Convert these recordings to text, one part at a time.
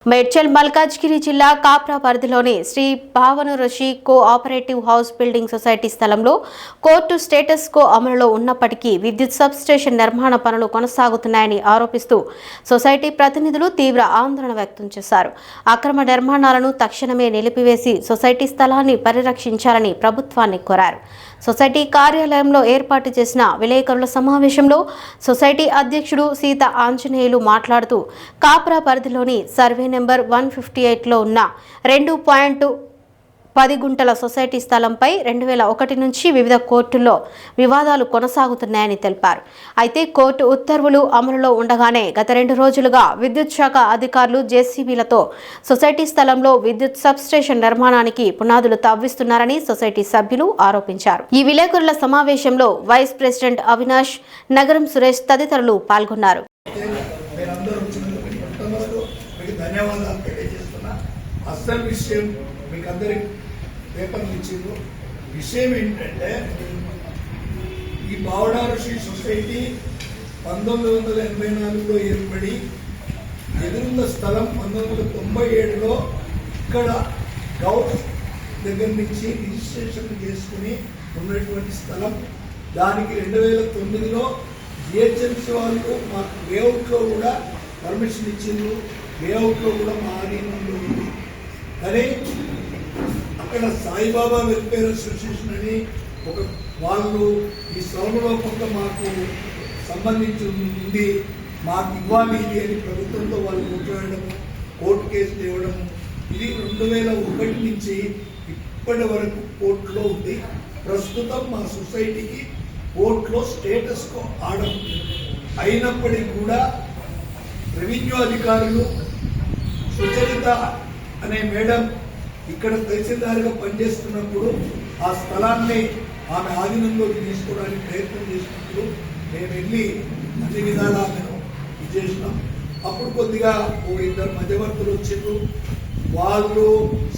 మేడ్చల్ మల్కాజ్గిరి జిల్లా కాప్రా పరిధిలోని శ్రీ భావన ఋషి కోఆపరేటివ్ హౌస్ బిల్డింగ్ సొసైటీ స్థలంలో కోర్టు స్టేటస్ కో అమలులో ఉన్నప్పటికీ విద్యుత్ సబ్స్టేషన్ నిర్మాణ పనులు కొనసాగుతున్నాయని ఆరోపిస్తూ సొసైటీ ప్రతినిధులు తీవ్ర ఆందోళన వ్యక్తం చేశారు. అక్రమ నిర్మాణాలను తక్షణమే నిలిపివేసి సొసైటీ స్థలాన్ని పరిరక్షించాలని ప్రభుత్వాన్ని కోరారు. సొసైటీ కార్యాలయంలో ఏర్పాటు చేసిన విలేకరుల సమావేశంలో సొసైటీ అధ్యక్షుడు సీత ఆంజనేయులు మాట్లాడుతూ కాప్రా పరిధిలోని సర్వే నెంబర్ 158లో ఉన్న 2.10 గుంటల సొసైటీ స్థలంపై 2001 నుంచి వివిధ కోర్టుల్లో వివాదాలు కొనసాగుతున్నాయని తెలిపారు. అయితే కోర్టు ఉత్తర్వులు అమలులో ఉండగానే గత 2 రోజులుగా విద్యుత్ శాఖ అధికారులు జేసీబీలతో సొసైటీ స్థలంలో విద్యుత్ సబ్స్టేషన్ నిర్మాణానికి పునాదులు తవ్విస్తున్నారని సొసైటీ సభ్యులు ఆరోపించారు. ఈ విలేకరుల సమావేశంలో వైస్ ప్రెసిడెంట్ అవినాష్, నగరం సురేష్ తదితరులు పాల్గొన్నారు. ధన్యవాదాలు తెలియజేస్తున్నా. అసలు విషయం మీకు అందరికి పేపర్లు ఇచ్చిండ్రు. విషయం ఏంటంటే ఈ భావన ఋషి సొసైటీ 1984లో ఏర్పడి ఎదురున్న స్థలం 1997లో ఇక్కడ గౌట్ దగ్గర నుంచి రిజిస్ట్రేషన్ చేసుకుని ఉన్నటువంటి స్థలం. దానికి 2009లో జిహెచ్ఎంసీ వాళ్ళు మాకు లేఅవుట్లో కూడా పర్మిషన్ ఇచ్చిండ్రు. లేఅవుట్లో కూడా మా ఆధీనంలో ఉంది. కానీ అక్కడ సాయిబాబా వెల్ఫేర్ అసోసియేషన్ అని ఒక వాళ్ళు ఈ స్థలంలో కొంత మాకు సంబంధించి ఉంది, మాకు ఇవ్వాలి ఇది అని ప్రభుత్వంతో వాళ్ళు కొట్లాడము, కోర్టు కేసులు ఇవ్వడము, ఇది 2001 నుంచి ఇప్పటి వరకు కోర్టులో ఉంది. ప్రస్తుతం మా సొసైటీకి కోర్టులో స్టేటస్ కో ఆర్డర్ అయినప్పటికీ కూడా రెవెన్యూ అధికారులు సుచరిత అనే మేడం ఇక్కడ తహసీల్దార్గా పనిచేస్తున్నప్పుడు ఆ స్థలాన్ని ఆమె ఆధీనంలోకి తీసుకోవడానికి ప్రయత్నం చేసినప్పుడు మేము వెళ్ళి అన్ని విధాలా మేము ఇది చేసినాం. అప్పుడు కొద్దిగా ఓ 2 మధ్యవర్తులు వచ్చారు. వాళ్ళు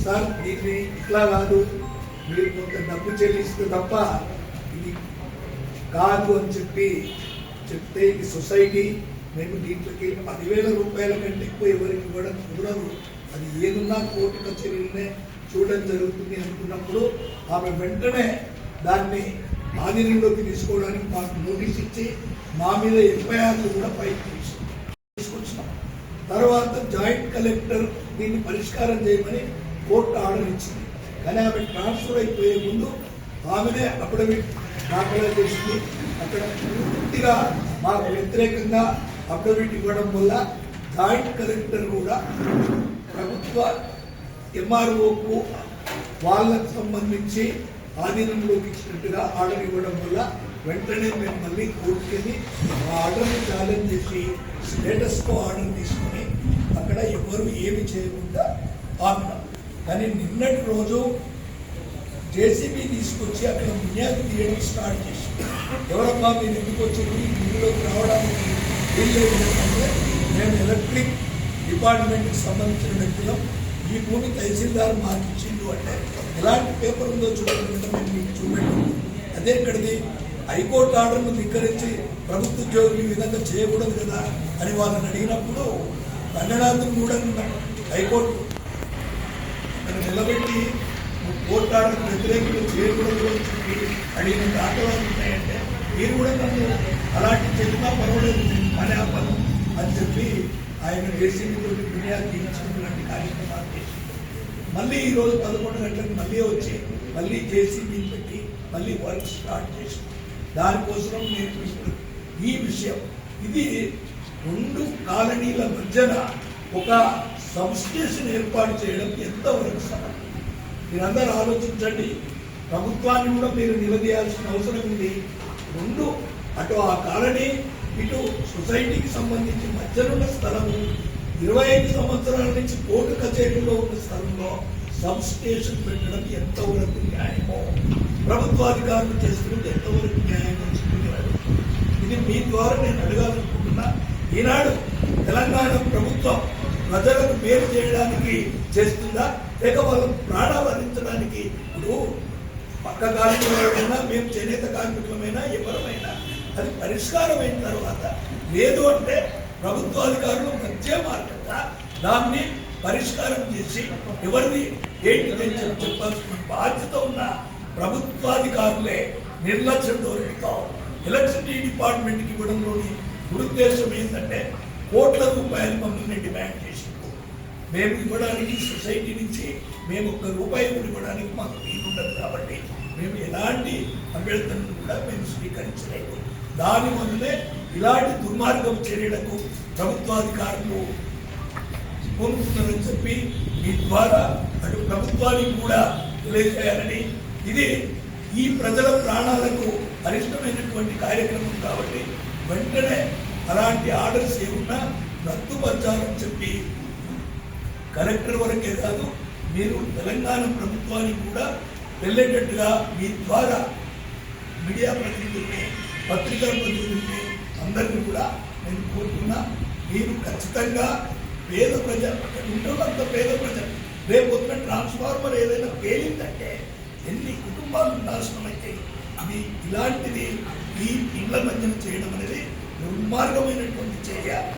సార్ దీన్ని ఇట్లా కాదు, మీరు కొంత డబ్బు చెల్లిస్తే తప్ప ఇది కాదు అని చెప్తే ఈ సొసైటీ మేము దీంట్లోకి 10,000 రూపాయల కంటే ఎక్కువ ఎవరికి ఇవ్వడం కుదరదు, అది ఏదున్నా కోర్టు కచేరీలనే చూడడం జరుగుతుంది అనుకున్నప్పుడు ఆమె వెంటనే దాన్ని ఆధీనంలోకి తీసుకోవడానికి మాకు నోటీస్ ఇచ్చి మా మీద ఎఫ్ఐఆర్లు కూడా పైకి తీసుకొచ్చినాం. తర్వాత జాయింట్ కలెక్టర్ దీన్ని పరిష్కారం చేయమని కోర్టు ఆర్డర్ ఇచ్చింది. కానీ ఆమె ట్రాన్స్ఫర్ అయిపోయే ముందు ఆమెనే అఫిడవిట్ దాఖలా చేసింది. అక్కడ పూర్తిగా మాకు వ్యతిరేకంగా అఫిడవిట్ ఇవ్వడం వల్ల జాయింట్ కలెక్టర్ కూడా ప్రభుత్వ ఎంఆర్ఓకు వాళ్ళకు సంబంధించి ఆధీనంలోకి ఇచ్చినట్టుగా ఆర్డర్ ఇవ్వడం వల్ల వెంటనే మేము మళ్ళీ కోర్టుకెళ్ళి ఆ ఆర్డర్ని ఛాలెంజ్ చేసి స్టేటస్ కో ఆర్డర్ తీసుకొని అక్కడ ఎవరు ఏమి చేయకుండా ఆపినాం. కానీ నిన్నటి రోజు జేసీబీ తీసుకొచ్చి అక్కడ బునియాది తీయడం స్టార్ట్ చేసి ఎవరమ్మా మీరు ఎందుకు వచ్చారు ఈ భూమిలోకి రావడానికి వీళ్ళేంటంటే మేము ఎలక్ట్రిక్ డిపార్ట్మెంట్కి సంబంధించిన వ్యక్తులం, ఈ భూమి తహసీల్దార్ మాకు ఇచ్చిండు అంటే ఎలాంటి పేపర్ ఉందో చూడండి, మేము మీకు చూపెట్టాము. అదే ఇక్కడిది హైకోర్టు ఆర్డర్ను ధిక్కరించి ప్రభుత్వ ఉద్యోగులు ఈ విధంగా చేయకూడదు కదా అని వాళ్ళని అడిగినప్పుడు కన్నడాంధ్రం కూడా హైకోర్టు అక్కడ నిలబెట్టి కోర్టు ఆర్డర్ వ్యతిరేకంగా చేయకూడదు అని చెప్పి అడిగిన దాఖలాలు ఉన్నాయంటే మీరు కూడా నన్ను అలాంటి చెప్పినా పర్వాలేదు పని ఆపను అని చెప్పి ఆయన జేసీబీతో ఫిర్యాదు తీయించుకున్నటువంటి కార్యక్రమాలు చేసి మళ్ళీ ఈరోజు 11 గంటలకు మళ్ళీ వచ్చి మళ్ళీ జేసీబీ పెట్టి మళ్ళీ వర్క్ స్టార్ట్ చేసి దానికోసం నేను ఈ విషయం ఇది 2 కాలనీల మధ్యన ఒక సబ్స్టేషన్ ఏర్పాటు చేయడం ఎంతవరకు సమయం మీరందరూ ఆలోచించండి. ప్రభుత్వాన్ని కూడా మీరు నిలదీయాల్సిన అవసరం ఉంది. 2 అటు ఆ కాలనీ ఇటు సొసైటీకి సంబంధించి మధ్యనున్న స్థలము 25 సంవత్సరాల నుంచి కోర్టు కచేరీలో ఉన్న స్థలంలో సబ్ స్టేషన్ పెట్టడం ఎంతవరకు న్యాయమో, ప్రభుత్వాధికారులు చేస్తున్నది ఎంతవరకు న్యాయమో చెప్తున్నారు. ఇది మీ ద్వారా నేను అడగాలనుకుంటున్నా. ఈనాడు తెలంగాణ ప్రభుత్వం ప్రజలకు మేలు చేయడానికి చేస్తుందా లేక వాళ్ళ ప్రాణాలు అందించడానికి? ఇప్పుడు పక్క కార్మికులైనా మేము చేనేత కార్మికులమైనా ఎవరమైనా అది పరిష్కారం అయిన తర్వాత లేదు అంటే ప్రభుత్వాధికారులు మధ్య మార్గంగా దాన్ని పరిష్కారం చేసి ఎవరిది ఏంటిదని చెప్పాల్సిన బాధ్యత ఉన్న ప్రభుత్వాధికారులే నిర్లక్ష్యం ధోరణితో ఎలక్ట్రిసిటీ డిపార్ట్మెంట్కి ఇవ్వడంలోని ఉద్దేశం ఏంటంటే కోట్ల రూపాయలు మమ్మల్ని డిమాండ్ చేసింది. మేము ఇవ్వడానికి సొసైటీ నుంచి మేము ₹1 కూడా ఇవ్వడానికి మాకు వీలుండదు కాబట్టి మేము ఎలాంటి అభ్యర్థనను కూడా మేము స్వీకరించలేదు. దానివల్లనే ఇలాంటి దుర్మార్గం చర్యలకు ప్రభుత్వాధికారులు పూనుకుంటున్నారని చెప్పి మీ ద్వారా అటు ప్రభుత్వానికి కూడా తెలియజేయాలని, ఇది ఈ ప్రజల ప్రాణాలకు అరిష్టమైనటువంటి కార్యక్రమం కాబట్టి వెంటనే అలాంటి ఆర్డర్స్ ఏమున్నా రద్దుపరచాలని చెప్పి కలెక్టర్ వరకే కాదు మీరు తెలంగాణ ప్రభుత్వానికి కూడా వెళ్ళేటట్టుగా మీ ద్వారా మీడియా ప్రతినిధుల్ని, పత్రికా ప్రతినిధుల్ని అందరినీ కూడా నేను కోరుతున్నా. మీరు ఖచ్చితంగా పేద ప్రజ ఉంటున్నంత పేద ప్రజ రేపొద్దున ట్రాన్స్ఫార్మర్ ఏదైనా పేలిందంటే ఎన్ని కుటుంబాలు నాశనం అయితే ఇది ఇలాంటిది ఈ ఇళ్ల మధ్యన చేయడం అనేది దుర్మార్గమైనటువంటి చర్య.